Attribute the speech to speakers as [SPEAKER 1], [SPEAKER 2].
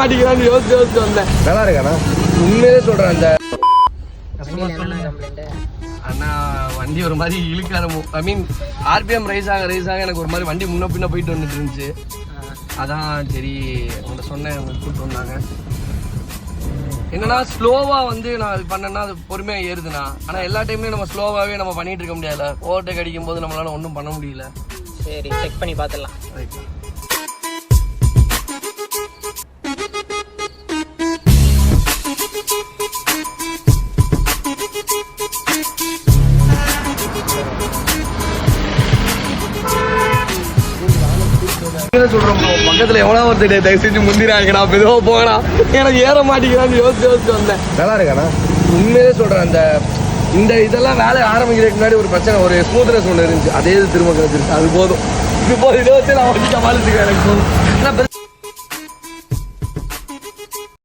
[SPEAKER 1] மாட்டிக்கிறான்னு யோசிச்சு வந்தேன். நல்லா இருக்காண்ணா, உண்மையிலே சொல்றேன். அந்த அண்ணா வண்டி ஒரு மாதிரி இழுக்காத, ஐ மீன் ஆர்பிஎம் ரைஸ் ஆக எனக்கு ஒரு மாதிரி வண்டி முன்ன பின்ன போயிட்டு வந்துட்டு இருந்துச்சு. அதான் சரி உங்கள்கிட்ட சொன்னேன், அவங்க கூப்பிட்டு வந்தாங்க. என்னன்னா ஸ்லோவா வந்து நான் அது பண்ணேன்னா அது பொறுமையாக ஏறுதுண்ணா. ஆனால் எல்லா டைம்லையும் நம்ம ஸ்லோவாகவே நம்ம பண்ணிட்டு இருக்க முடியாதுல. ஓவர்டேக் அடிக்கும் போது நம்மளால ஒன்றும் பண்ண முடியல.
[SPEAKER 2] சரி செக் பண்ணி பார்த்துடலாம்.
[SPEAKER 1] சொல்றோம் பக்கத்துல எவ்வளோ ஒருத்தர் தயவு செஞ்சு முந்திராங்கண்ணா, மெதுவா போகணா, எனக்கு ஏற மாட்டேங்கிறான்னு யோசிச்சு வந்தேன். நல்லா இருக்காண்ணா, உண்மையிலே சொல்றேன். அந்த இந்த இதெல்லாம் வேலை ஆரம்பிக்கிறதுக்கு முன்னாடி ஒரு பிரச்சனை, ஒரு ஸ்மூத்னஸ் ஒன்று இருந்துச்சு. அதே இது திரும்ப கிடைச்சிருச்சு. அது போதும், இது போதும். இதை வச்சு நான் வந்து சமாளிச்சுக்கிறேன். எனக்கு போதும்.